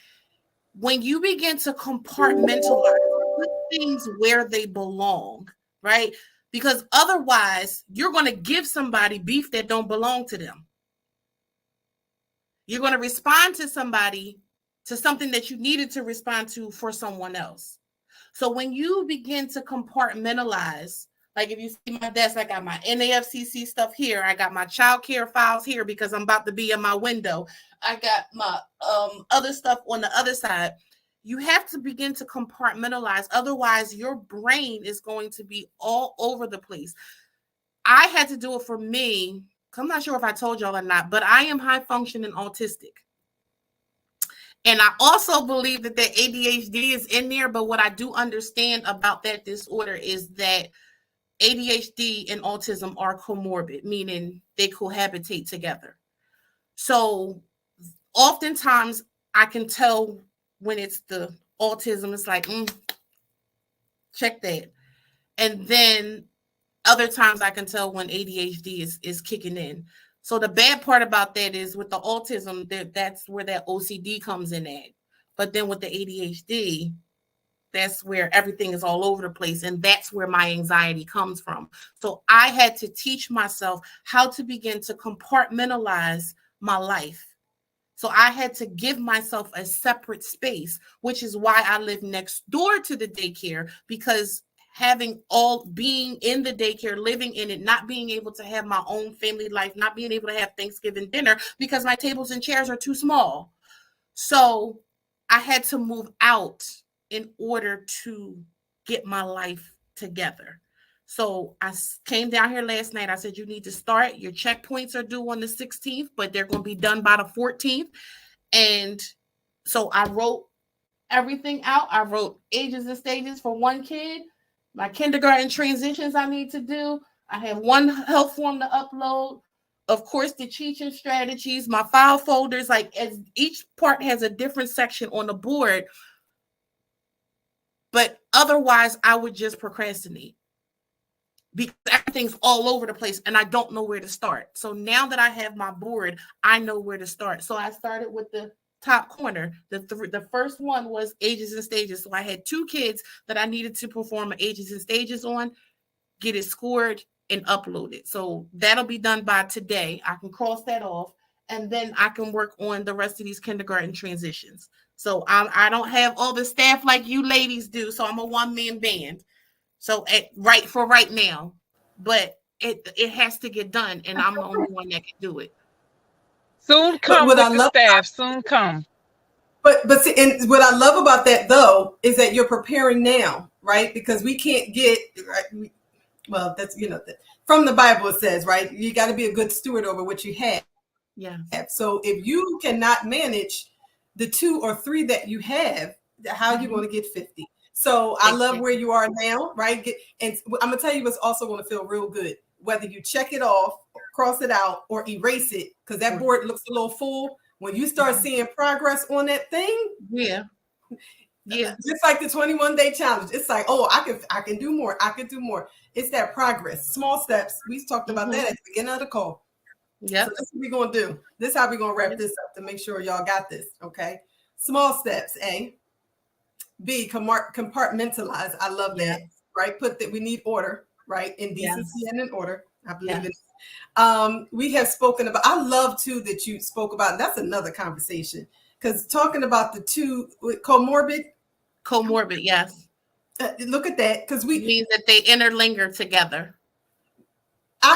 When you begin to compartmentalize, put things where they belong, right? Because otherwise, you're going to give somebody beef that don't belong to them. You're going to respond to somebody, to something that you needed to respond to for someone else. So when you begin to compartmentalize, like if you see my desk, I got my NAFCC stuff here. I got my child care files here because I'm about to be in my window. I got my other stuff on the other side. You have to begin to compartmentalize. Otherwise, your brain is going to be all over the place. I had to do it for me. I'm not sure if I told y'all or not, but I am high functioning autistic. And I also believe that the ADHD is in there. But what I do understand about that disorder is that ADHD and autism are comorbid, meaning they cohabitate together. So oftentimes I can tell when it's the autism, it's like, check that. And then other times I can tell when ADHD is kicking in. So the bad part about that is with the autism, that's where that OCD comes in at. But then with the ADHD, that's where everything is all over the place. And that's where my anxiety comes from. So I had to teach myself how to begin to compartmentalize my life. So I had to give myself a separate space, which is why I live next door to the daycare, because being in the daycare, living in it, not being able to have my own family life, not being able to have Thanksgiving dinner because my tables and chairs are too small. So I had to move out in order to get my life together. So I came down here last night. I said, you need to start. Your checkpoints are due on the 16th, but they're going to be done by the 14th. And so I wrote everything out. I wrote ages and stages for one kid, my kindergarten transitions I need to do. I have one health form to upload. Of course, the teaching strategies, my file folders, like as each part has a different section on the board. But otherwise, I would just procrastinate because everything's all over the place and I don't know where to start. So now that I have my board, I know where to start. So I started with the top corner. The first one was ages and stages. So I had 2 kids that I needed to perform ages and stages on, get it scored and upload it. So that'll be done by today. I can cross that off and then I can work on the rest of these kindergarten transitions. So I don't have all the staff like you ladies do. So I'm a one-man band. So right now, but it has to get done, and I'm the only one that can do it. Soon come with the staff. Soon come. But see, and what I love about that though is that you're preparing now, right? Because we can't get right, well, that's from the Bible it says, right? You got to be a good steward over what you have. Yeah. So if you cannot manage the 2 or 3 that you have, how are you going to get 50? So I love where you are now, right? And I'm gonna tell you what's also going to feel real good, whether you check it off, cross it out, or erase it, because that board looks a little full. When you start seeing progress on that thing, yeah, just like the 21-day challenge, it's like, oh, I can do more. I can do more. It's that progress, small steps. We talked about that at the beginning of the call. Yeah. So this is what we're gonna do. This is how we're gonna wrap this up to make sure y'all got this. Okay. Small steps. A. B. Compartmentalize. I love that. Right. Put that we need order. Right. In decency and in order. I believe in it. We have spoken about. I love too that you spoke about. And that's another conversation because talking about the 2 comorbid. Yes. Look at that because we means that they interlinger together.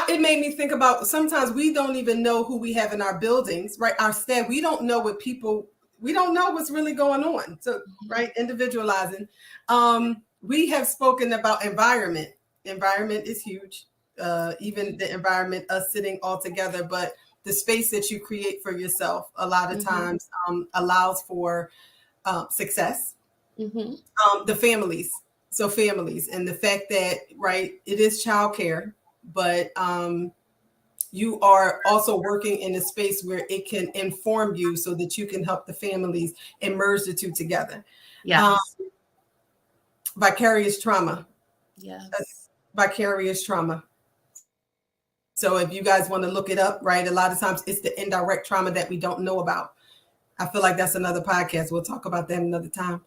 It made me think about sometimes we don't even know who we have in our buildings, right? Our staff, we don't know what people we don't know what's really going on. So, right, individualizing. We have spoken about environment. Environment is huge. Even the environment, us sitting all together, but the space that you create for yourself a lot of times allows for success. The families. So families and the fact that, right, it is childcare, but you are also working in a space where it can inform you so that you can help the families and merge the two together. Yes. Vicarious trauma. Yes. Vicarious trauma. So if you guys want to look it up, right, a lot of times it's the indirect trauma that we don't know about. I feel like that's another podcast. We'll talk about that another time.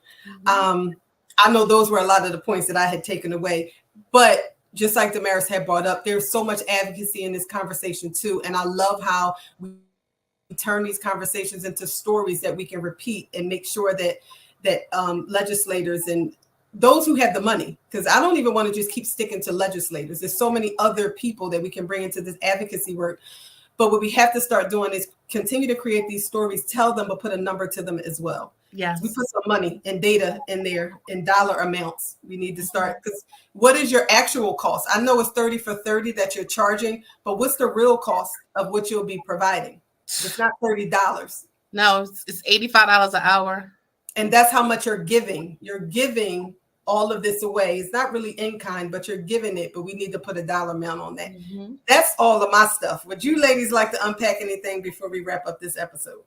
I know those were a lot of the points that I had taken away, but just like Damaris had brought up, there's so much advocacy in this conversation too. And I love how we turn these conversations into stories that we can repeat and make sure that legislators and those who have the money, because I don't even want to just keep sticking to legislators. There's so many other people that we can bring into this advocacy work. But what we have to start doing is continue to create these stories, tell them, but put a number to them as well. Yes. We put some money and data in there in dollar amounts. We need to start, because what is your actual cost? I know it's 30 for 30 that you're charging, but what's the real cost of what you'll be providing? It's not $30. No, it's $85 an hour. And that's how much you're giving. You're giving all of this away. It's not really in kind, but you're giving it, but we need to put a dollar amount on that. That's all of my stuff. Would you ladies like to unpack anything before we wrap up this episode?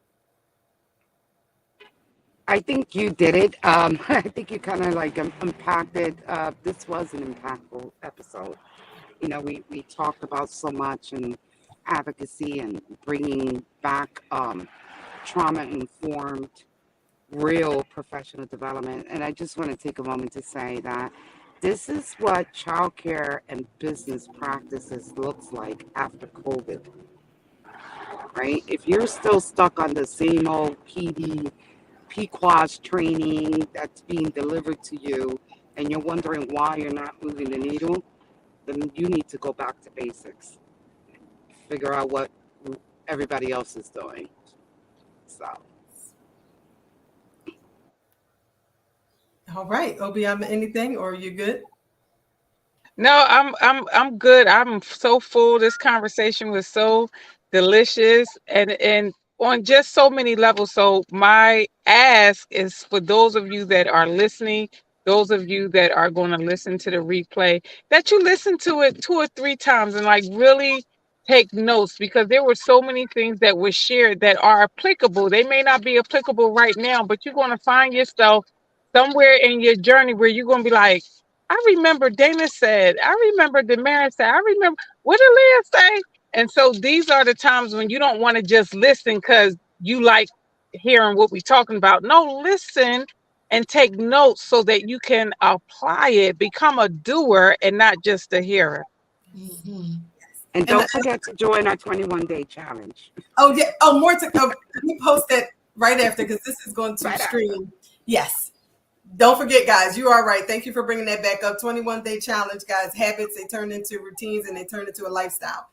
I think you did it. I think you kind of like unpacked it. This was an impactful episode. You know, we talked about so much and advocacy and bringing back trauma-informed, real professional development. And I just want to take a moment to say that this is what childcare and business practices looks like after COVID, right? If you're still stuck on the same old PQAS training that's being delivered to you, and you're wondering why you're not moving the needle, then you need to go back to basics. Figure out what everybody else is doing. So. All right, Obiama, anything, or are you good? No, I'm good. I'm so full. This conversation was so delicious and on just so many levels. So my ask is for those of you that are listening, those of you that are going to listen to the replay, that you listen to it 2 or 3 times and like really take notes, because there were so many things that were shared that are applicable. They may not be applicable right now, but you're going to find yourself somewhere in your journey where you're going to be like, I remember Dana said, I remember Damaris said, I remember, what did Leah say? And so these are the times when you don't want to just listen because you like hearing what we're talking about. No, listen and take notes so that you can apply it, become a doer and not just a hearer. And don't forget to join our 21-day challenge. Oh, yeah. Oh, more to come. We post that right after, because this is going to stream. Yes. Don't forget, guys, you are right. Thank you for bringing that back up. 21-day challenge, guys. Habits, they turn into routines and they turn into a lifestyle.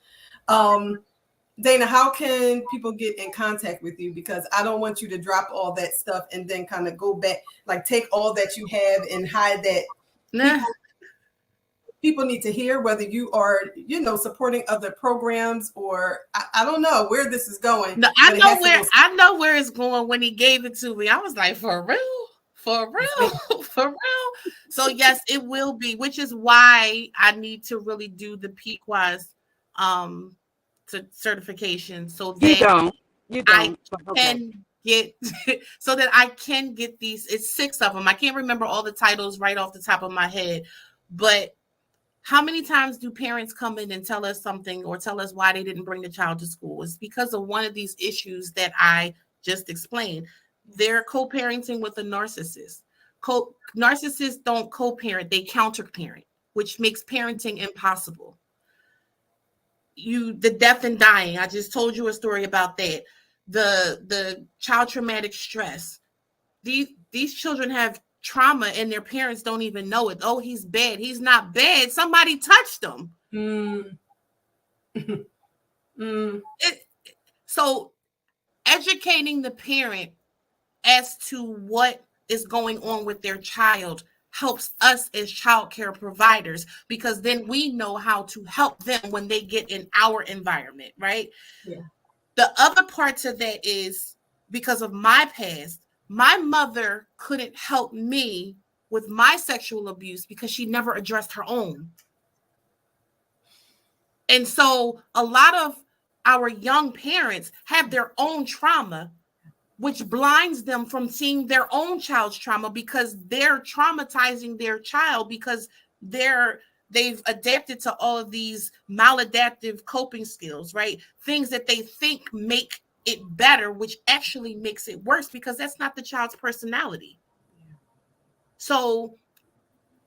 Dana, how can people get in contact with you? Because I don't want you to drop all that stuff and then kind of go back, like take all that you have and hide that. Nah. People need to hear, whether you are, supporting other programs, or I don't know where this is going. No, I know where it's going. When he gave it to me, I was like, for real? For real, for real. So yes, it will be, which is why I need to really do the PQAS certification, so that you don't. I can get so that I can get these. It's 6 of them. I can't remember all the titles right off the top of my head, but how many times do parents come in and tell us something or tell us why they didn't bring the child to school? It's because of one of these issues that I just explained. They're co-parenting with a narcissist. Narcissists don't co-parent, they counter-parent, which makes parenting impossible. The death and dying, I just told you a story about that. The child traumatic stress. These children have trauma and their parents don't even know it. Oh, he's bad. He's not bad. Somebody touched him. So educating the parent as to what is going on with their child helps us as child care providers, because then we know how to help them when they get in our environment, right? Yeah. The other part to that is because of my past, my mother couldn't help me with my sexual abuse because she never addressed her own. And so a lot of our young parents have their own trauma, which blinds them from seeing their own child's trauma because they're traumatizing their child because they've adapted to all of these maladaptive coping skills, right? Things that they think make it better, which actually makes it worse because that's not the child's personality. So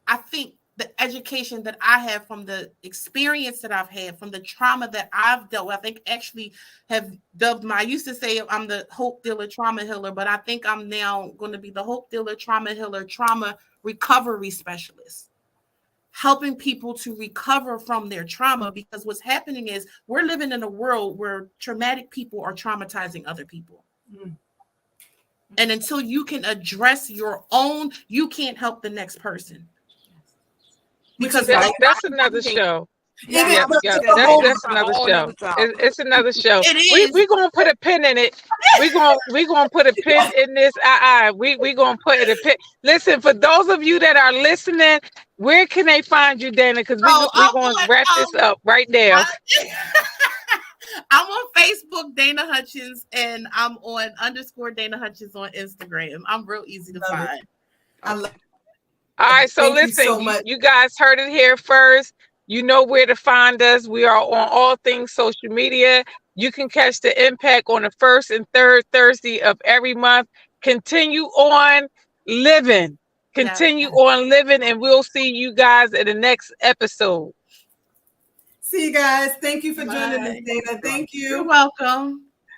I think the education that I have from the experience that I've had, from the trauma that I've dealt with, I think actually have dubbed I used to say I'm the hope dealer trauma healer, but I think I'm now going to be the hope dealer trauma healer, trauma recovery specialist, helping people to recover from their trauma, because what's happening is we're living in a world where traumatic people are traumatizing other people. Mm. And until you can address your own, you can't help the next person. Because that's another show. Yeah, That's another show. It's another show. We're gonna put a pin in it. We're gonna put a pin in this. We're gonna put it a pin. Listen, for those of you that are listening, where can they find you, Dana? Because we're gonna wrap this up right now. I'm on Facebook, Dana Hutchins, and I'm on _ Dana Hutchins on Instagram. I'm real easy to find. I love it. All right, so listen, you guys heard it here first. You know where to find us. We are on all things social media. You can catch the Impact on the first and third Thursday of every month. Continue on living. Continue on living, and we'll see you guys in the next episode. See you guys. Thank you for joining us, Dana. Thank you. You're welcome.